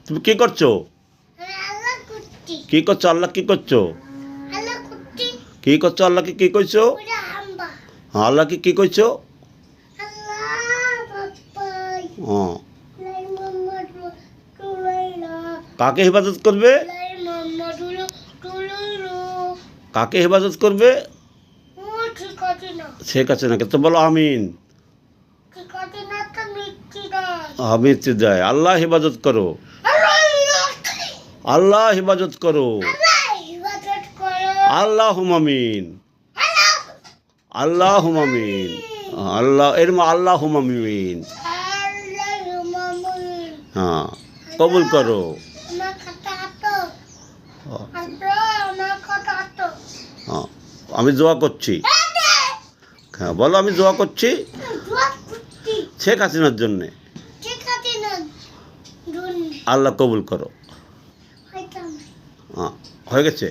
তুমি কি করছো? কি করছো? আল্লাহ কি করছো? কি করছো? আল্লাহকে কি কইছো? আল্লাহকে কি কইছো? কাকে হেফাজত করবে? কাকে হেফাজত করবে? শেখ হাসিনাকে। তো বলো আমিন। মৃত্যু দেয়। আল্লাহ হেফাজত করো। আল্লাহ হেফাজত করো। আল্লাহুম্মা আমিন। আল্লাহুম্মা আমিন। আল্লাহ আল্লাহুম্মা আমিন। হ্যাঁ, কবুল করো। হ্যাঁ, আমি দোয়া করছি। হ্যাঁ বলো, আমি দোয়া করছি শেখ হাসিনার জন্যে। আল্লাহ কবুল করো। হ্যাঁ, হয়ে গেছে।